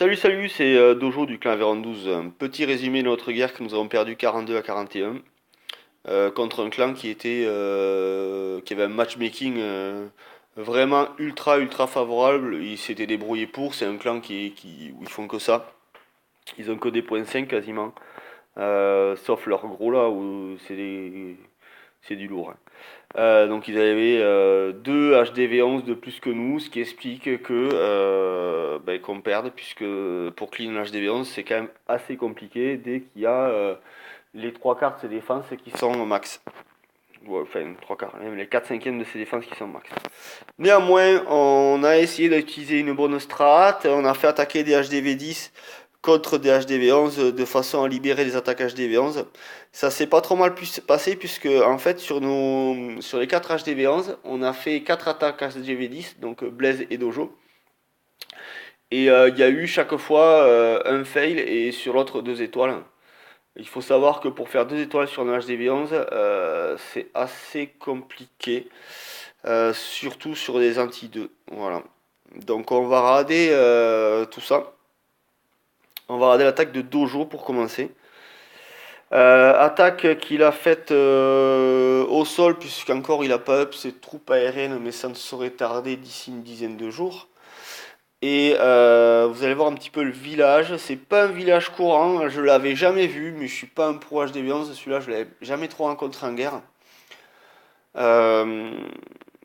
Salut, c'est Dojo du clan Véron 12. Un petit résumé de notre guerre que nous avons perdu 42 à 41 contre un clan qui avait un matchmaking vraiment ultra favorable. Ils s'étaient débrouillés pour. C'est un clan où ils font que ça. Ils ont que des points 5 quasiment. Sauf leur gros là où c'est du lourd, hein. Donc ils avaient 2 HDV11 de plus que nous, ce qui explique qu'on perde, puisque pour clean un HDV11 c'est quand même assez compliqué dès qu'il y a les 3 quarts de ses défenses qui sont au max. Ouais, enfin 3 quarts, même les 4 cinquièmes de ses défenses qui sont max. Néanmoins, on a essayé d'utiliser une bonne strat, on a fait attaquer des HDV10 contre des HDV11 de façon à libérer les attaques HDV11. Ça s'est pas trop mal passé puisque en fait sur les 4 HDV11, on a fait 4 attaques HDV10, donc Blaze et Dojo. Et il y a eu chaque fois un fail et sur l'autre 2 étoiles. Il faut savoir que pour faire 2 étoiles sur un HDV11, c'est assez compliqué, surtout sur des anti-2. Voilà. Donc on va rader tout ça. On va regarder l'attaque de Dojo pour commencer. Attaque qu'il a faite au sol, puisqu'encore il n'a pas up ses troupes aériennes, mais ça ne saurait tarder d'ici une dizaine de jours. Et vous allez voir un petit peu le village. C'est pas un village courant, je l'avais jamais vu, mais je suis pas un pro HDV11. Celui-là, je l'avais jamais trop rencontré en guerre. Euh,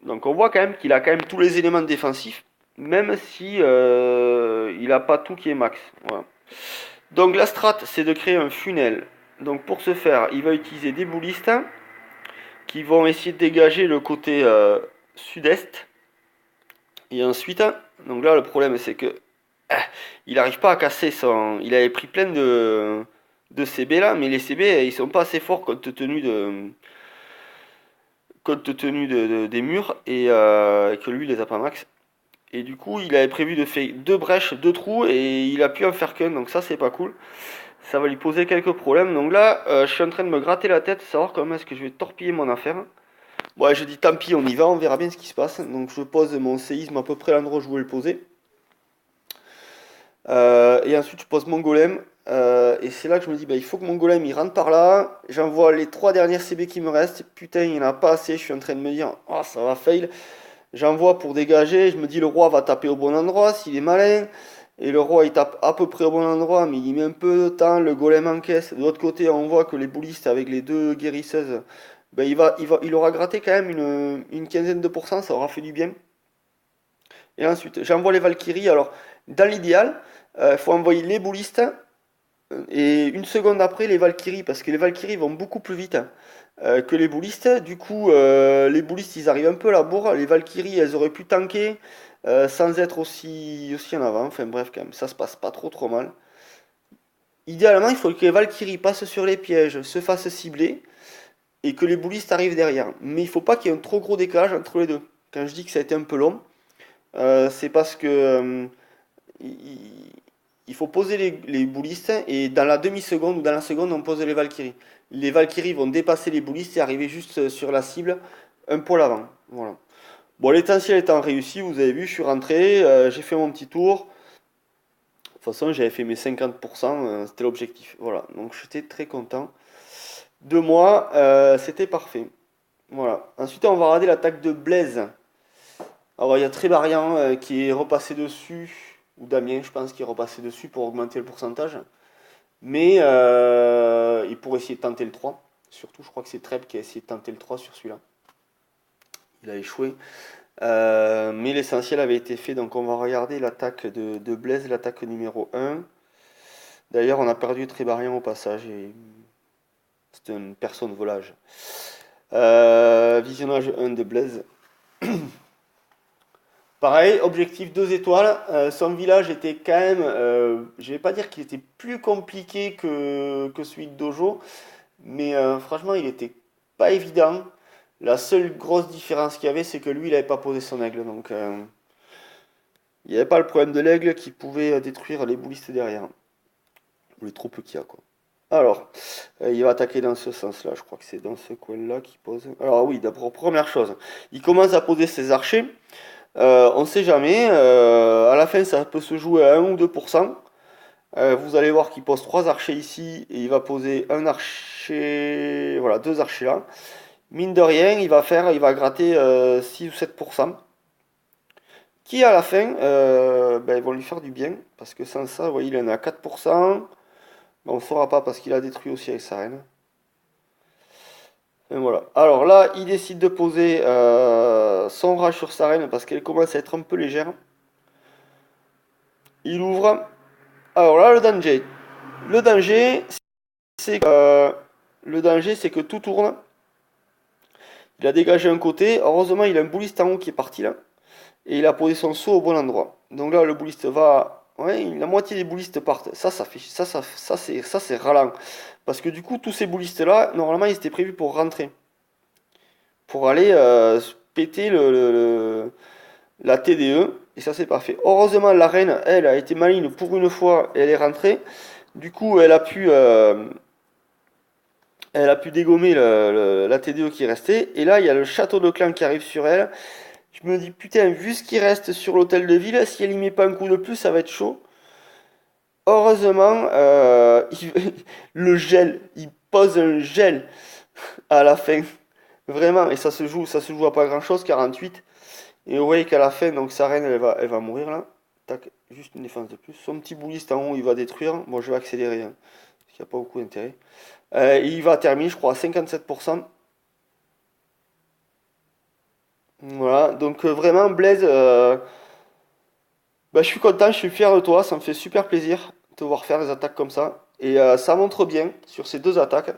donc on voit quand même qu'il a quand même tous les éléments défensifs, même si il a pas tout qui est max. Voilà. Donc la strat, c'est de créer un funnel. Donc pour ce faire, il va utiliser des boulistes qui vont essayer de dégager le côté sud-est. Et ensuite, donc là le problème c'est que il n'arrive pas à casser son. Il avait pris plein de CB là, mais les CB ils sont pas assez forts compte tenu des murs et que lui il les a pas max. Et du coup il avait prévu de faire 2 brèches, 2 trous et il a pu en faire qu'un, donc ça c'est pas cool. Ça va lui poser quelques problèmes. Donc là, je suis en train de me gratter la tête, savoir comment est-ce que je vais torpiller mon affaire. Bon, ouais, je dis tant pis, on y va, on verra bien ce qui se passe. Donc je pose mon séisme à peu près à l'endroit où je voulais le poser. Et ensuite je pose mon golem. Et c'est là que je me dis, bah, il faut que mon golem il rentre par là. J'envoie les 3 dernières CB qui me restent. Putain, il n'y en a pas assez. Je suis en train de me dire, oh ça va fail. J'envoie pour dégager. Je me dis, le roi va taper au bon endroit s'il est malin. Et le roi il tape à peu près au bon endroit, mais il met un peu de temps. Le golem encaisse. De l'autre côté, on voit que les boulistes avec les 2 guérisseuses, ben, il aura gratté quand même une quinzaine de pourcents. Ça aura fait du bien. Et ensuite, j'envoie les Valkyries. Alors, dans l'idéal, il faut envoyer les boulistes et une seconde après les Valkyries, parce que les Valkyries vont beaucoup plus vite que les boulistes. Du coup, les boulistes ils arrivent un peu à la bourre. Les Valkyries elles auraient pu tanker sans être aussi en avant. Enfin bref, quand même, ça se passe pas trop mal. Idéalement, il faut que les Valkyries passent sur les pièges, se fassent cibler et que les boulistes arrivent derrière. Mais il faut pas qu'il y ait un trop gros décalage entre les deux. Quand je dis que ça a été un peu long, c'est parce que il, il faut poser les boulistes et dans la demi-seconde ou dans la seconde, on pose les Valkyries. Les Valkyries vont dépasser les boulistes et arriver juste sur la cible, un poil avant. Voilà. Bon, l'essentiel étant réussi, vous avez vu, je suis rentré, j'ai fait mon petit tour. De toute façon, j'avais fait mes 50%, c'était l'objectif. Voilà, donc j'étais très content de moi, c'était parfait. Voilà. Ensuite, on va regarder l'attaque de Blaze. Alors, il y a Trébarian qui est repassé dessus, ou Damien, je pense, qui est repassé dessus pour augmenter le pourcentage. Mais il pourrait essayer de tenter le 3. Surtout, je crois que c'est Treb qui a essayé de tenter le 3 sur celui-là. Il a échoué. Mais l'essentiel avait été fait. Donc, on va regarder l'attaque de Blaise, l'attaque numéro 1. D'ailleurs, on a perdu Trébarian au passage. C'est une personne volage. Visionnage 1 de Blaise. Pareil, objectif 2 étoiles. Son village était quand même, je vais pas dire qu'il était plus compliqué que celui de Dojo, mais franchement, il était pas évident. La seule grosse différence qu'il y avait, c'est que lui, il n'avait pas posé son aigle. Donc, il n'y avait pas le problème de l'aigle qui pouvait détruire les boulistes derrière. Ou les troupes qu'il y a, quoi. Alors, il va attaquer dans ce sens-là. Je crois que c'est dans ce coin-là qu'il pose. Alors, oui, d'abord, première chose, il commence à poser ses archers. On sait jamais. À la fin, ça peut se jouer à 1 ou 2%. Vous allez voir qu'il pose 3 archers ici et il va poser un archer, voilà, 2 archers là. Mine de rien, il va gratter 6 ou 7%. Qui à la fin, ben, ils vont lui faire du bien. Parce que sans ça, vous voyez, il en a à 4%. Ben, on ne saura pas parce qu'il a détruit aussi avec sa reine. Et voilà. Alors là, il décide de poser son rage sur sa reine parce qu'elle commence à être un peu légère. Il ouvre. Alors là, le danger. Le danger, c'est que, tout tourne. Il a dégagé un côté. Heureusement, il a un bouliste en haut qui est parti là. Et il a posé son saut au bon endroit. Donc là, le bouliste va. Ouais, la moitié des boulistes partent. Ça fait. Ça, c'est ralent. Parce que du coup, tous ces boulistes là, normalement, ils étaient prévus pour rentrer. Pour aller péter la TDE. Et ça, c'est parfait. Heureusement, la reine, elle, a été maligne pour une fois. Et elle est rentrée. Du coup, elle a pu dégommer la TDE qui restait. Et là, il y a le château de clan qui arrive sur elle. Je me dis, putain, vu ce qui reste sur l'hôtel de ville, si elle y met pas un coup de plus, ça va être chaud. Heureusement, le gel, il pose un gel à la fin. Vraiment, et ça se joue à pas grand chose, 48. Et vous voyez qu'à la fin, donc sa reine, elle va mourir là. Tac, juste une défense de plus. Son petit bouliste en haut, il va détruire. Bon, je vais accélérer, hein, parce qu'il n'y a pas beaucoup d'intérêt. Il va terminer, je crois, à 57%. Voilà, donc vraiment, Blaise, bah, je suis content, je suis fier de toi, ça me fait super plaisir de te voir faire des attaques comme ça. Et ça montre bien, sur ces deux attaques,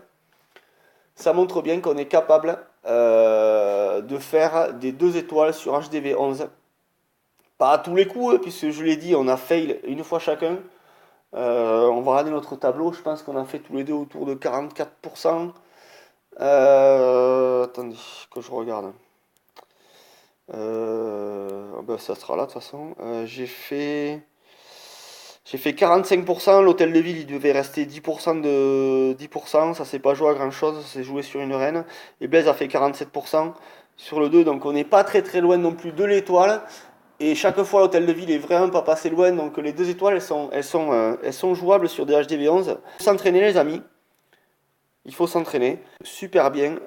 ça montre bien qu'on est capable de faire des 2 étoiles sur HDV 11. Pas à tous les coups, hein, puisque je l'ai dit, on a fail une fois chacun. On va regarder notre tableau, je pense qu'on a fait tous les deux autour de 44%. Attendez, que je regarde. Bah, ça sera là de toute façon. J'ai fait 45%, l'hôtel de ville il devait rester 10% de 10%, ça s'est pas joué à grand chose, ça s'est joué sur une reine. Et Blaise a fait 47% sur le 2, donc on n'est pas très très loin non plus de l'étoile. Et chaque fois l'hôtel de ville est vraiment pas passé loin, donc les 2 étoiles elles sont jouables sur des HDV 11. Il faut s'entraîner les amis, il faut s'entraîner super bien.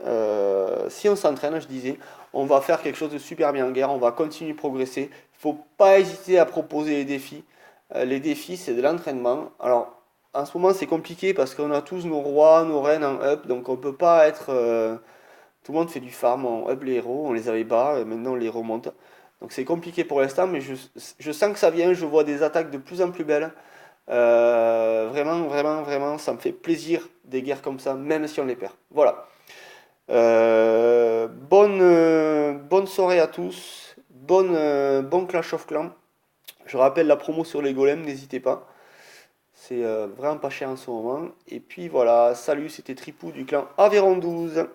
Si on s'entraîne, je disais, on va faire quelque chose de super bien en guerre, on va continuer de progresser. Il faut pas hésiter à proposer les défis. Les défis, c'est de l'entraînement. Alors, en ce moment, c'est compliqué parce qu'on a tous nos rois, nos reines en up, donc on peut pas être. Tout le monde fait du farm, on up les héros, on les avait bas, maintenant on les remonte. Donc c'est compliqué pour l'instant, mais je sens que ça vient, je vois des attaques de plus en plus belles. Vraiment, vraiment, vraiment, ça me fait plaisir des guerres comme ça, même si on les perd. Voilà. Bonne soirée à tous. Bon Clash of Clans. Je rappelle la promo sur les golems, n'hésitez pas. C'est vraiment pas cher en ce moment. Et puis voilà, salut, c'était Tripou du clan Aveyron 12.